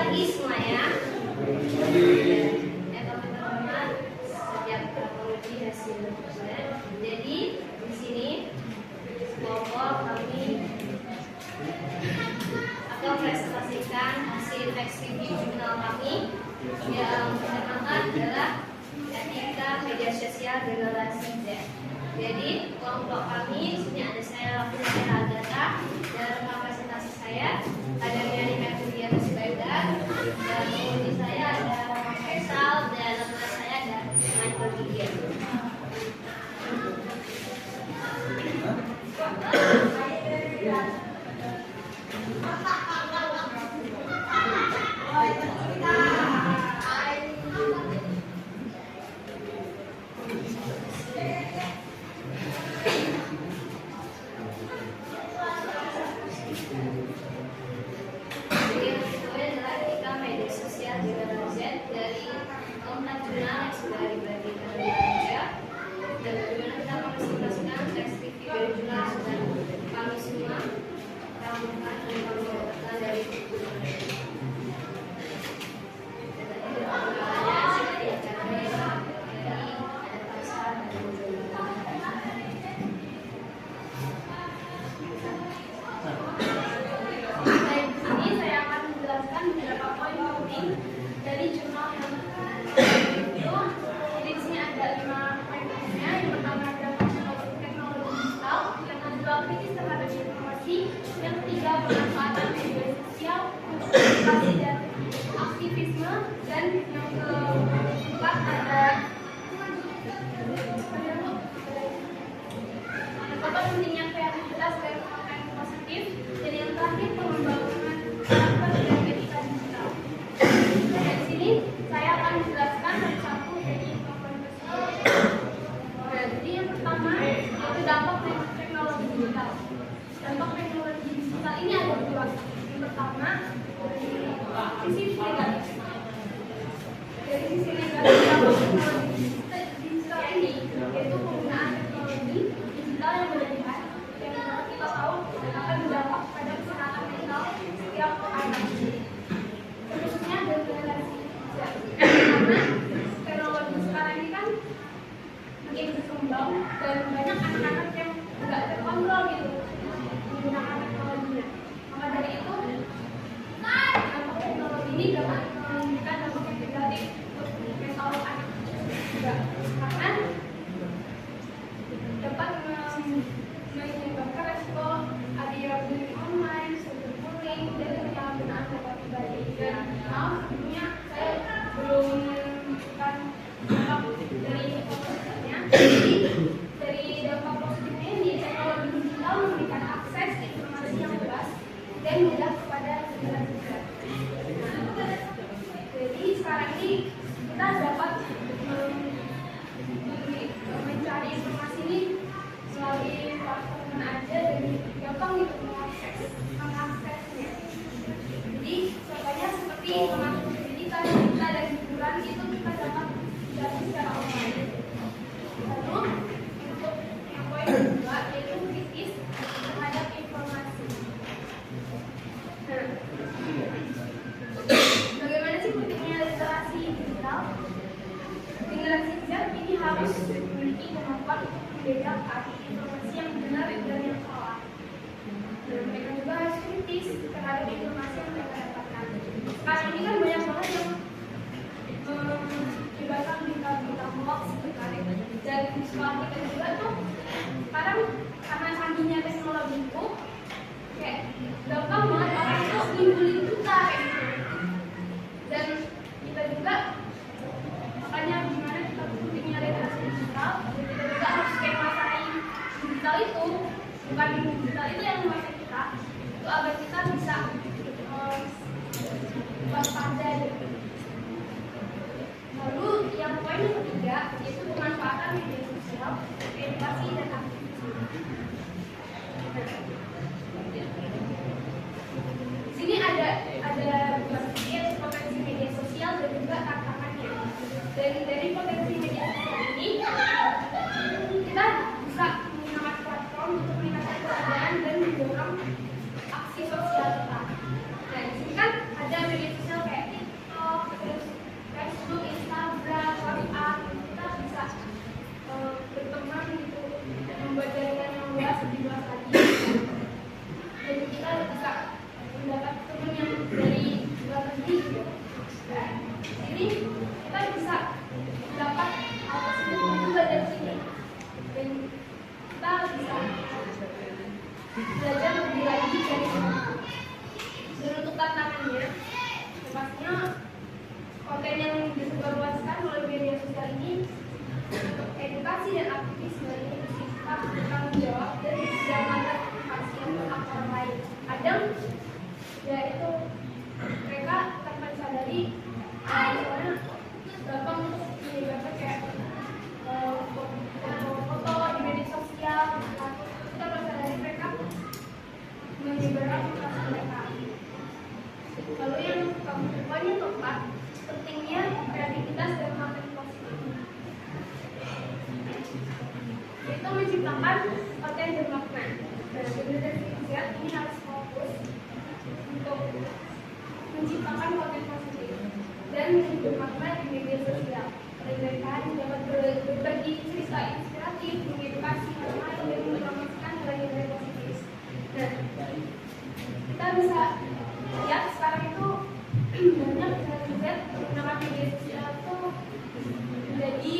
pagi semuanya. Teman-teman, setiap teknologi hasil ujian. Jadi di sini kelompok kami akan presentasikan hasil eksibisi jurnal kami yang bertemakan adalah etika media sosial generasi Z. Jadi kelompok kami di sini ada saya Agatha, dan presentasi saya ada Riani Mefulia Rusbaida, dan di saya ada Faisal, dan teman saya ada Michael Gideon. Dari jurnal yang itu, jadi di sini ada 5 poinnya. Yang pertama adalah teknologi digital, yang kedua kritis terhadap informasi, yang ketiga pemanfaatan media sosial untuk edukasi dan aktivisme, dan yang keempat ada pentingnya kreativitas dan konten positif, dan yang terakhir pengembangan karakter dan etika digital. Saya akan menjelaskan satu-satu dari komponen tersebut. Jadi yang pertama yaitu dampak teknologi digital. Dampak teknologi digital ini ada dua. Yang pertama dari sisi negatif. Dari sisi negatif dampak teknologi digital ini yaitu penggunaan teknologi digital yang berlebihan, yang kita tahu akan berdampak pada kesehatan mental setiap anak, khususnya dari generasi. Karena teknologi sekarang ini kan makin berkembang dan banyak anak-anak yang nggak terkontrol gitu menggunakan teknologinya. Maka dari itu, dampak teknologi ini dapat menimbulkan dampak yang negatif untuk mental anak juga, karena dapat menyebabkan resiko adanya bullying online, cyberbullying, dan penyalahgunaan data pribadi. Dan sebelumnya saya belum menunjukkan dampak dari positifnya. Jadi dari dampak positifnya ini, teknologi digital memberikan akses informasi yang luas dan mudah kepada segala negara. Jadi sekarang ini kita dapat mencari informasi ini melalui platform mana aja dan gampang gitu mengaksesnya. Jadi contohnya seperti mengatur pendidikan, berita dan hiburan itu kita dapat dari secara online. Lalu untuk yang poin kedua yaitu kritis terhadap informasi. Bagaimana sih pentingnya literasi digital? Generasi Z ini harus memiliki kemampuan untuk membedakan informasi yang benar dan yang salah. Dan mereka juga harus kritis terhadap informasi yang mereka dapatkan. Sekarang ini kan banyak banget yang menyebarkan berita-berita hoax dan di sekolah kita juga tuh sekarang karena canggihnya teknologi itu kayak gampang banget orang tuh nimbulin berita kayak gitu. Dan kita juga makanya gimana kita pentingnya literasi digital, kita juga harus kayak masain digital itu, bukan digital itu yang menguasai kita, itu agar kita bisa menciptakan konten bermakna. Dan generasi Z ini harus fokus untuk menciptakan konten positif dan bermakna di media sosial. Dan mereka dapat berbagi cerita inspiratif, mengedukasi orang lain dan mempromosikan nilai-nilai positif. Dan kita bisa lihat sekarang itu banyak generasi Z menggunakan media sosial itu menjadi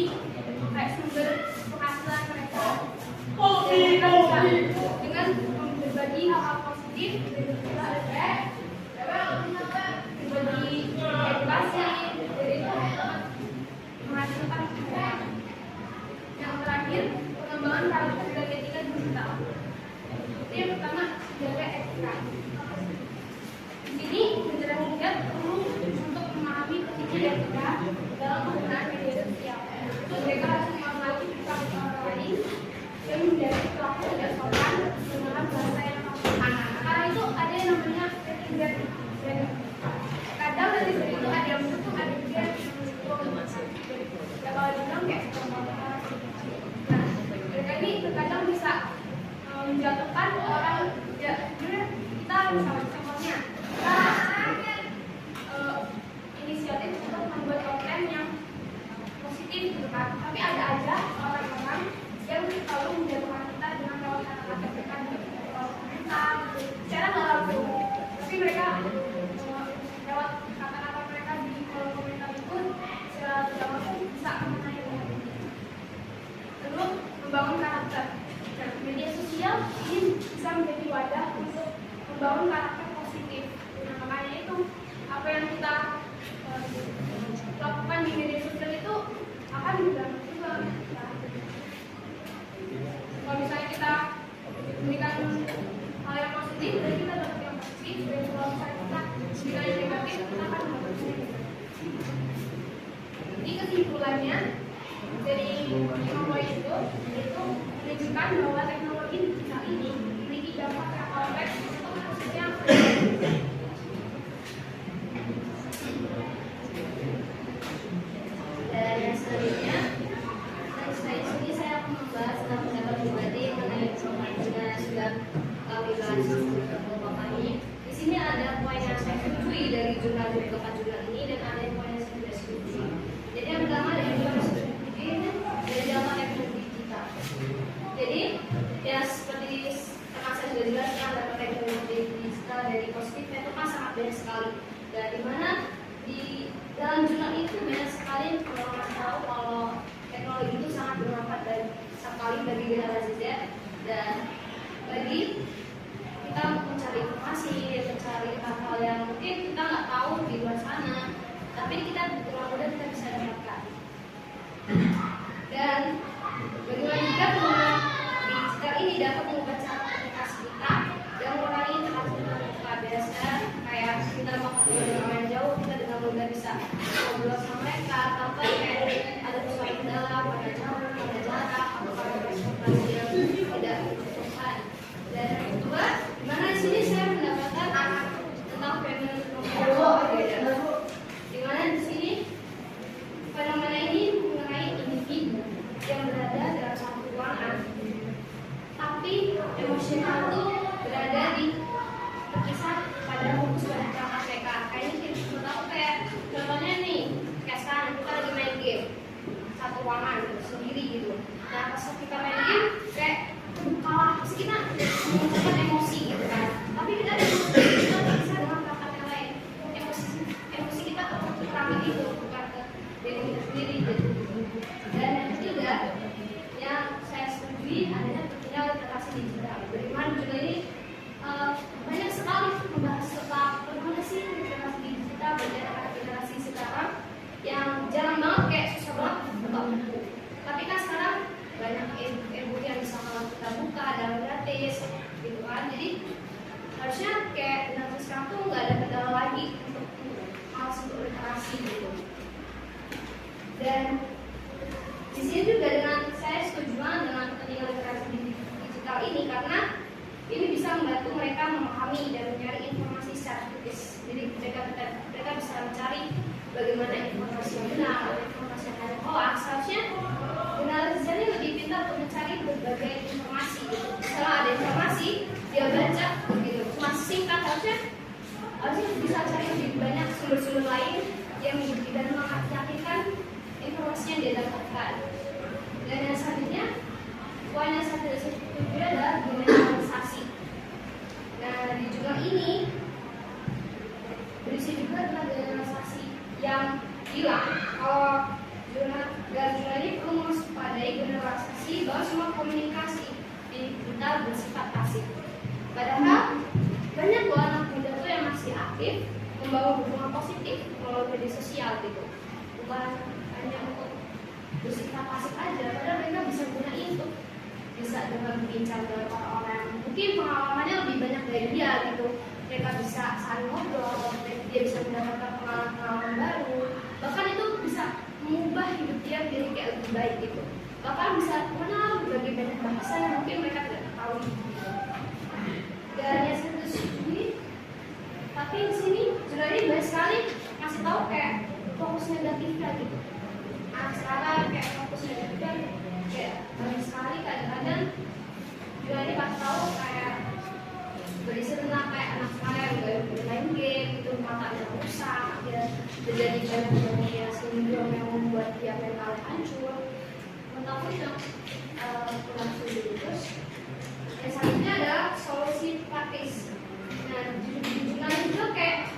kayak sumber penghasilan mereka. Dan mereka bisa dengan berbagi hal-hal positif berbagi edukasi dari itu menghasilkan uang. Yang terakhir, pengembangan karakter dan etika digital. Itu yang pertama, jaga etika. Di sini generasi Z perlu untuk memahami prinsip etika dalam penggunaan media sosial. Mereka harus menghormati privasi orang lain dan menjadi pelaku tidak sopan menggunakan bahasa yang sopan. Karena itu ada yang namanya netizen. Dan kadang netizen itu ada yang betul, ada juga yang ya kalau dibilang kayak nah, mereka ini terkadang bisa menjatuhkan orang. Ya, kita misalnya contohnya kita inisiatif untuk membuat konten yang positif gitu kan, tapi ada aja orang-orang yang selalu menjatuhkan kita dengan lewat kata-kata mereka di kolom komentar gitu. Secara nggak langsung, tapi mereka lewat kata-kata mereka di kolom komentar itu secara tidak langsung bisa mengenai hati. Terus membangun karakter. Nah, media sosial ini bisa menjadi wadah untuk membangun karakter positif. Nah, makanya itu apa yang kita lakukan di media sosial itu akan dibantu juga. Kalau misalnya kita memberikan hal yang positif, dan kita dapat yang positif. Dan kalau misalnya kita memberikan yang negatif, kita akan dapat yang negatif. Jadi kesimpulannya dari 5 poin itu menunjukkan bahwa teknologi digital ini memiliki dampak yang kompleks untuk khususnya dan yang selanjutnya sini saya akan membahas tentang pendapat pribadi mengenai informasi yang sudah kami bahas beberapa kali. Di sini ada poin yang saya setujui dari beberapa jurnal ini dan ada poin yang saya tidak setuju. Jadi yang pertama dari poin yang saya setuju ini dari dampak teknologi digital. Jadi ya seperti teman saya sudah jelaskan, dampak teknologi digital dari positifnya itu kan sangat banyak sekali. Dan dimana di dalam jurnal itu banyak sekali orang tahu kalau teknologi itu sangat bermanfaat sekali bagi generasi Z, dan bagi kita mencari informasi, mencari hal-hal yang mungkin kita nggak tahu di luar sana, tapi kita dengan mudah kita bisa dapatkan. Dan bagaimana juga penggunaan digital ini dapat mengubah cara komunikasi kita dan mengurangi tekanan biasa kayak kita mau orang jauh, kita dengan mudah bisa ngobrol sama mereka tanpa kayak ada persoalan dalam, ada jarak, atau ada transportasi yang tidak tepat. Dan yang kedua, dimana di sini saya mendapatkan tentang fenomena dimana di sini fenomena ini mengenai individu yang berada dalam satu ruangan, tapi emosional itu berada di terpisah pada fokus pada perangkat mereka. Kayaknya kita tahu kayak contohnya nih, kayak sekarang kita lagi main game satu ruangan sendiri gitu. Nah pas kita main game kayak kalah, terus kita mengumpulkan emosi gitu kan. Tapi kita bisa cari lebih banyak sumber-sumber lain yang dan meyakinkan informasi yang dia dapatkan. Dan yang selanjutnya, poin yang saya tuju adalah generalisasi. Nah, di jurnal ini berisi juga tentang generalisasi yang bilang kalau dalam jurnal ini perlu mewaspadai generalisasi bahwa semua komunikasi digital bersifat pasif. Padahal banyak loh anak muda tuh yang masih aktif membangun hubungan positif melalui media sosial gitu. Bukan hanya untuk bersifat pasif aja, padahal mereka bisa gunain untuk bisa dengan berbincang dengan orang-orang mungkin pengalamannya lebih banyak dari dia gitu. Mereka bisa saling ngobrol, dia bisa mendapatkan pengalaman baru, bahkan itu bisa mengubah hidup dia menjadi kayak lebih baik gitu. Bahkan bisa mengenal berbagai banyak bahasa yang mungkin mereka tidak ketahui. Dan yang satu ini, tapi di sini jurnal ini banyak sekali ngasih tahu kayak fokus negatifnya gitu. Anak sekarang kayak fokus negatifnya kayak banyak sekali kadang-kadang jurnal ini kasih tahu kayak berisi tentang kayak anak sekarang yang bermain game gitu, matanya rusak, dia terjadi banyak sindrom yang membuat dia mental hancur. Menurut yang kurang setuju. Terus yang selanjutnya adalah solusi praktis. Nah, di jurnal ini juga kayak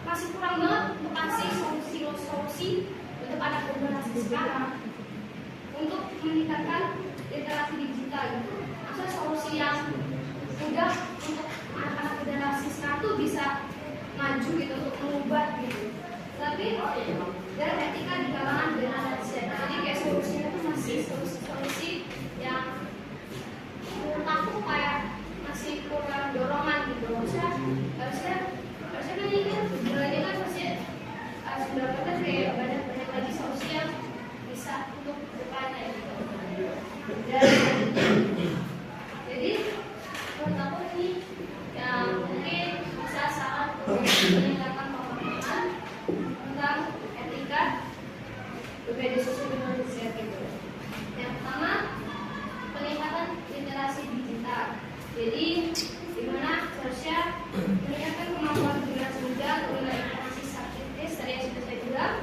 masih kurang banget untuk kasih solusi untuk anak generasi sekarang untuk meningkatkan literasi digital gitu. Maksudnya solusi yang mudah untuk anak-anak generasi sekarang tuh bisa maju gitu untuk mengubah gitu. Tapi dan etika di kalangan generasi, jadi kayak solusinya tuh masih solusi yang menurut aku kayak masih kurang dorongan gitu. Harusnya kan ini kan sebenarnya kan masih sebenarnya kayak banyak lagi solusi yang bisa untuk depannya gitu. Dan jadi menurut aku ini yang mungkin bisa sangat meningkatkan pemahaman tentang etika bermedia sosial Indonesia gitu. Yang pertama, peningkatan literasi digital. Jadi dimana seharusnya meningkatkan kemampuan generasi muda untuk mengenai informasi secara kritis tadi yang sudah saya bilang,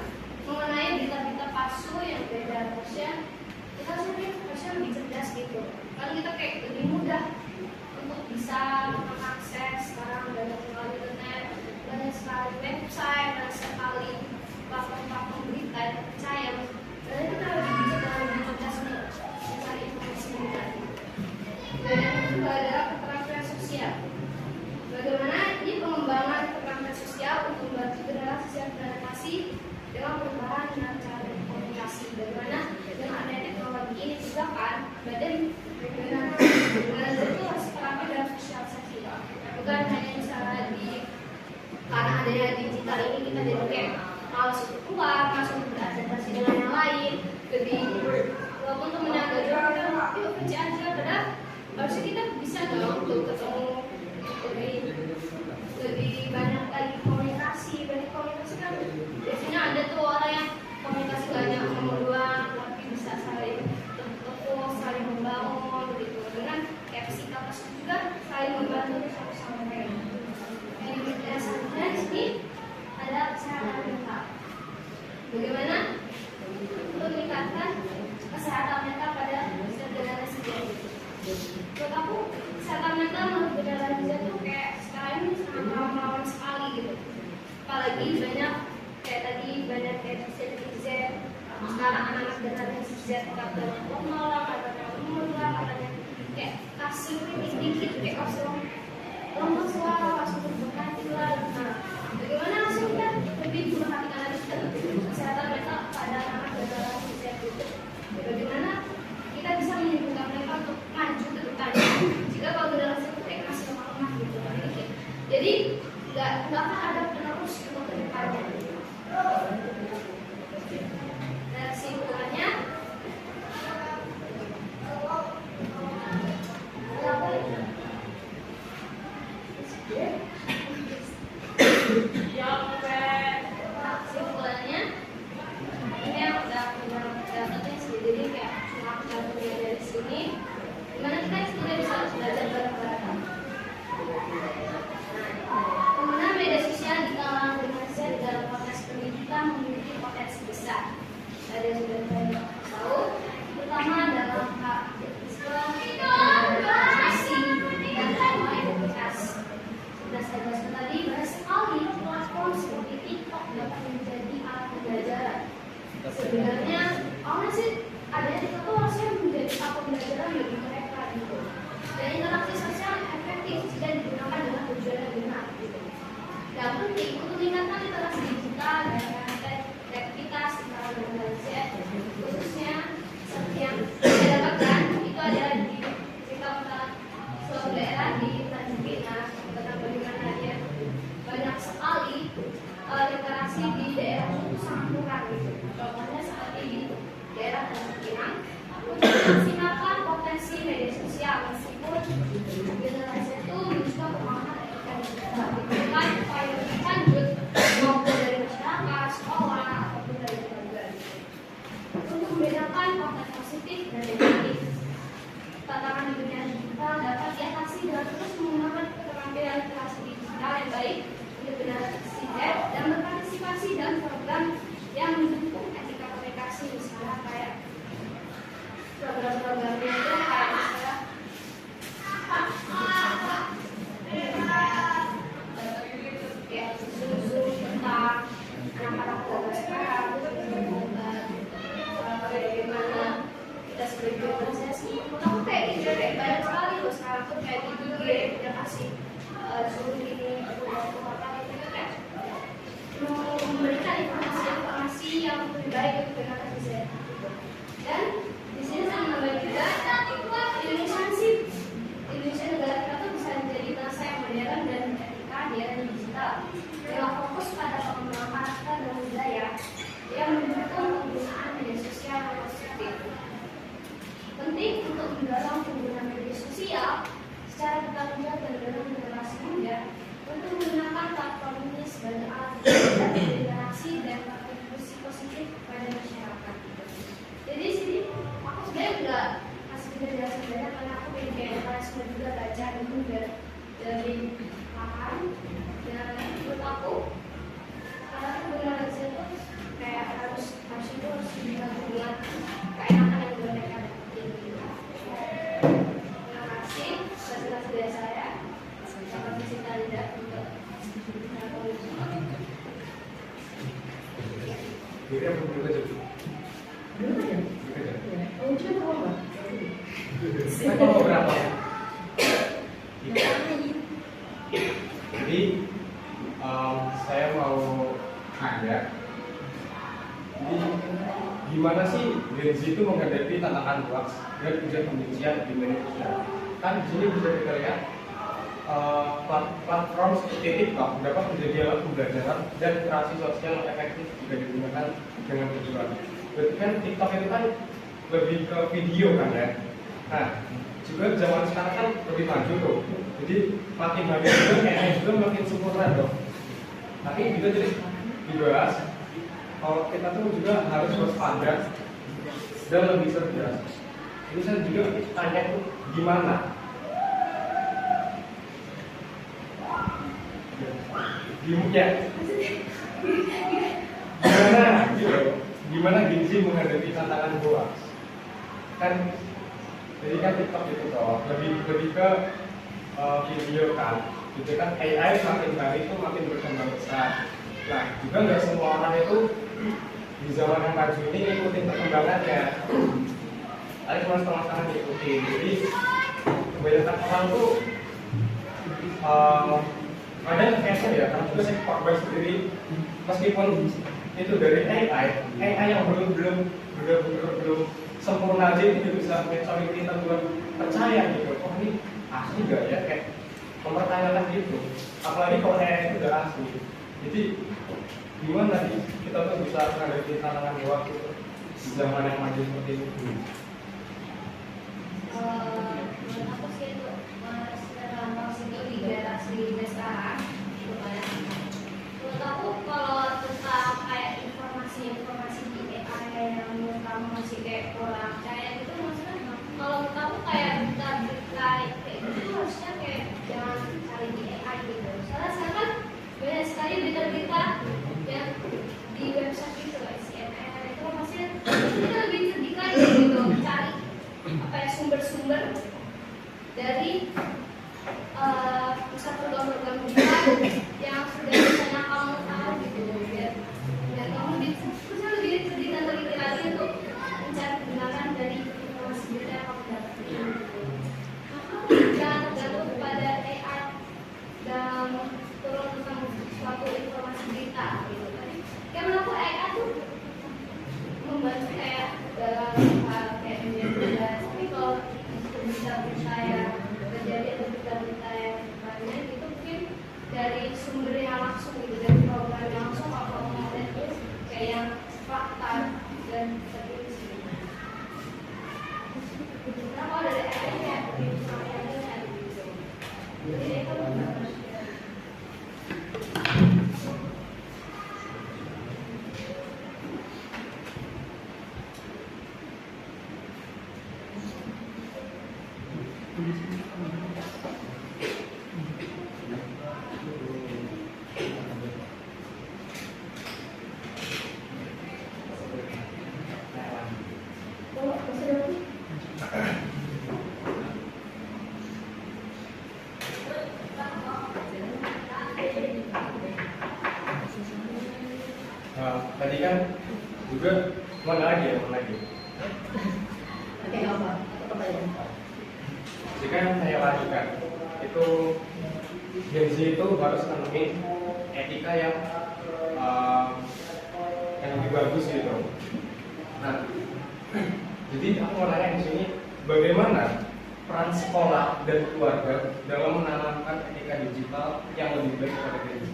mengenai berita-berita palsu yang beredar. Harusnya kita harusnya lebih cerdas gitu. Kalau kita kayak lebih mudah untuk bisa mengakses sekarang banyak sekali internet, banyak sekali website, banyak sekali platform berita yang terpercaya. Dan kita lebih bijak dan lebih cerdas untuk mencari informasi yang benar. Dan yang kedua adalah keterampilan sosial. Bagaimana ini pengembangan keterampilan sosial untuk membantu generasi dengan perubahan dan cara berkomunikasi. Bagaimana dengan adanya teknologi ini juga kan badan dengan itu harus terampil dalam sosialisasi, bukan hanya misalnya karena adanya digital ini kita jadi kayak malas untuk keluar, malas untuk beradaptasi dengan yang lain. Jadi walaupun temennya agak jauh kita yuk kerja aja, padahal harusnya kita bisa dong untuk ketemu lebih banyak lagi komunikasi. Banyak komunikasi kan biasanya ada tuh orang yang komunikasi banyak ngomong doang, tapi bisa saling bertemu, saling membangun gitu. Dengan kayak psikolog juga saling membantu satu sama lain. Yang selanjutnya di sini ada kesehatan mental. Bagaimana untuk meningkatkan kesehatan mental pada generasi Z? Buat aku kesehatan mental menurut generasi Z tuh kayak sekarang ini sangat rawan sekali gitu. Apalagi banyak kayak tadi banyak kayak Z, sekarang anak-anak generasi Z katanya normal lah, katanya umur lah, katanya kayak kasih dikit kayak kasih lemes lah, langsung berhati lah. Nah, bagaimana langsung kita lebih memperhatikan lagi kesehatan mental pada anak generasi Z itu? Bagaimana kita bisa menyembuhkan mereka untuk maju ke depannya jika kalau generasi itu kayak masih lemah gitu. Jadi nggak akan ada penerus untuk ke depannya. Dan kesimpulannya ini yang udah dapetnya sih, jadi kayak cuma jatuhnya dari sini dimana kita sudah bisa belajar bareng-bareng. Penggunaan media sosial di kalangan bisa. Tadi sudah saya tahu. Pertama dalam hak Islam, demokrasi dan agama identitas. Sudah saya jelaskan tadi, banyak sekali platform seperti TikTok dapat menjadi alat pembelajaran. Sebenarnya orang sih adanya TikTok itu harusnya menjadi alat pembelajaran bagi mereka gitu. Dan interaksi sosial efektif jika digunakan dengan tujuan yang benar gitu. Yang penting untuk meningkatkan literasi digital dan kreativitas antara generasi khususnya seperti yang saya dapatkan itu adalah di cerita suatu daerah di Tanjung tentang bagaimana dia banyak sekali literasi di daerah itu sangat kurang gitu. Contohnya seperti di daerah Tanjung Pinang untuk memaksimalkan potensi media sosial meskipun generasi itu bisa pemahaman bukan upaya lebih lanjut maupun dari masyarakat, sekolah ataupun dari keluarga. Untuk membedakan konten positif dan negatif, tantangan di dunia digital dapat diatasi dengan terus menggunakan keterampilan literasi digital yang baik untuk generasi Z dan berpartisipasi dalam program yang mendukung etika komunikasi, misalnya kayak program-program itu kayak misalnya Zoom tentang anak-anak kelas sekarang, bagaimana kita sebagai organisasi, aku kayak gitu kayak banyak sekali loh sekarang tuh kayak di IG udah kasih Zoom ini waktu apa itu kayak memberikan informasi yang lebih baik untuk generasi Z. Dan di sini saya menambah juga Indonesia negara kita tuh bisa menjadi bangsa yang modern dan etika di era digital dengan fokus pada pengembangan karakter dan budaya yang mendukung penggunaan media sosial yang positif. Penting untuk mendorong penggunaan media sosial secara bertanggung jawab dan mendorong generasi muda untuk menggunakan platform ini sebagai alat interaksi dan kontribusi positif kepada masyarakat. Jadi sini aku sebenarnya nggak kasih penjelasan banyak karena aku pengen kayak semua juga baca itu dari lahan dan menurut aku karena penggunaan itu kayak harus itu harus dibantu dengan keenakan yang mereka dapetin gitu. Terima kasih atas dari saya. Sampai kita lihat untuk Jadi apa dulu aja? Dulu aja. Oh, coba apa? Saya mau berapa? Jadi saya mau nanya, jadi gimana sih Gen Z itu menghadapi tantangan hoax dan ujian kebencian di media sosial? Kan di sini bisa kita lihat platform seperti TikTok dapat menjadi alat pembelajaran dan interaksi sosial yang efektif jika digunakan dengan tujuan. Berarti kan TikTok itu kan lebih ke video kan ya. Nah, juga zaman sekarang kan lebih maju tuh. Jadi makin hari juga AI juga makin sempurna dong. Tapi juga jadi dibahas kalau kita tuh juga harus waspada dan lebih cerdas. Ini saya juga tanya tuh gimana? Gimana Gen Z menghadapi tantangan hoax? Kan jadi kan TikTok itu toh lebih ke video kan, gitu kan AI makin hari itu makin berkembang besar. Nah juga nggak semua orang itu di zaman yang maju ini ngikutin perkembangannya. Ada cuma setengah-setengah ngikutin. Jadi kebanyakan orang tuh ada kayak saya, karena juga saya pakai sendiri meskipun itu dari AI yang belum sempurna aja itu bisa sampai kita buat percaya gitu. Oh ini asli nggak ya, kayak mempertanyakan gitu. Apalagi kalau AI itu udah asli. Jadi gimana nih kita tuh bisa menghadapi tantangan waktu di zaman yang maju seperti ini? Menurut aku sih itu dalam konteks itu di generasi sekarang gitu kan. Menurut aku kalau tentang kayak informasi di AI yang menurut kamu masih kayak kurang percaya gitu, maksudnya kalau menurut kamu kayak berita kayak gitu harusnya kayak jangan cari di AI gitu. Soalnya sekarang kan banyak sekali berita-berita yang di website gitu, CNN kita gitu kan. Kayak menurutku AI tuh membantu kayak dalam hal kayak media, tapi kalau berita-berita yang terjadi atau berita-berita yang lainnya itu mungkin dari sumbernya langsung gitu, dari program langsung atau konten itu kayak yang fakta dan serius gitu. Nah kalau dari AI kayak jadi itu tadi kan juga mana lagi. Oke, apa? Pertanyaan. Jika yang saya lakukan itu Gen Z itu harus nemuin etika yang lebih bagus gitu. Nah, jadi aku mau nanya di sini bagaimana peran sekolah dan keluarga dalam menanamkan etika digital yang lebih baik pada Gen Z.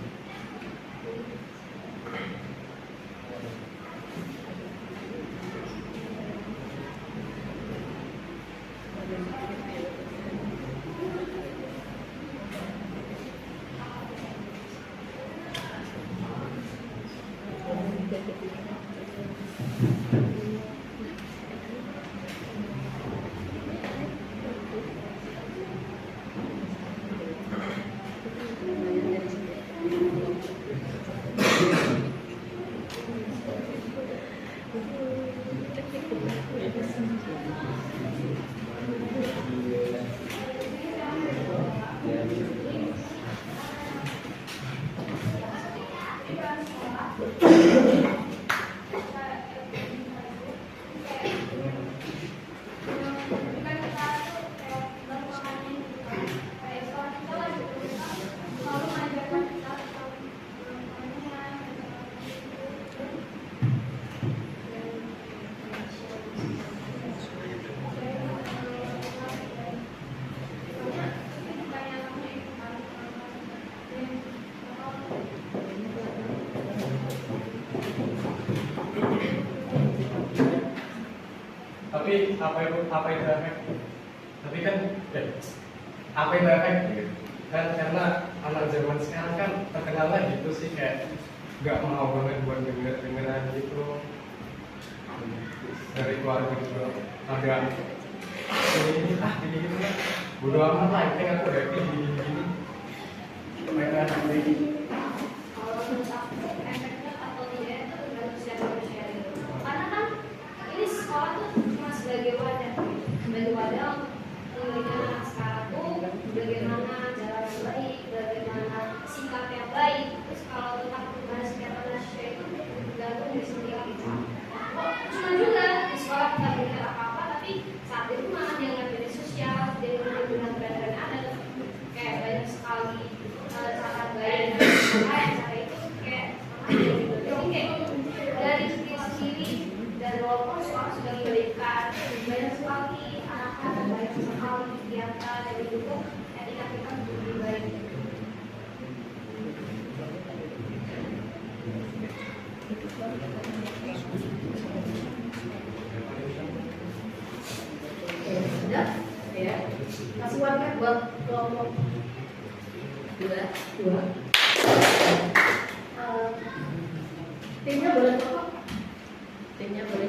Tapi apa itu efek? Tapi kan apa itu efek gitu? Kan karena anak zaman sekarang kan terkenalnya gitu sih, kayak nggak mau banget buat dengeran gitu. Dari keluarga juga ada ini lah, bodo amat lah, yang aku happy gini. Mereka nanti kalau menurut aku efeknya atau tidak itu tergantung siapa sharing. Karena kan ini sekolah tuh cuma sebagai wadah untuk anak sekarang tuh bagaimana cara yang baik, bagaimana sikap yang baik. Terus kalau tentang perubahan sikap manusia itu tergantung dari setiap kita. Cuma juga di sekolah kita belajar apa-apa, tapi saat di rumah dia nggak dari sosial, dia nggak dengan brand ada kayak banyak sekali cara baik, cara itu kayak jadi kayak dari diri sendiri dan walaupun sekolah sudah memberikan banyak sekali anak-anak, banyak sekali kegiatan dari itu etika kita untuk lebih baik. Sudah? Ya. Kasih warna buat kelompok 2. Timnya boleh kelompok? Timnya boleh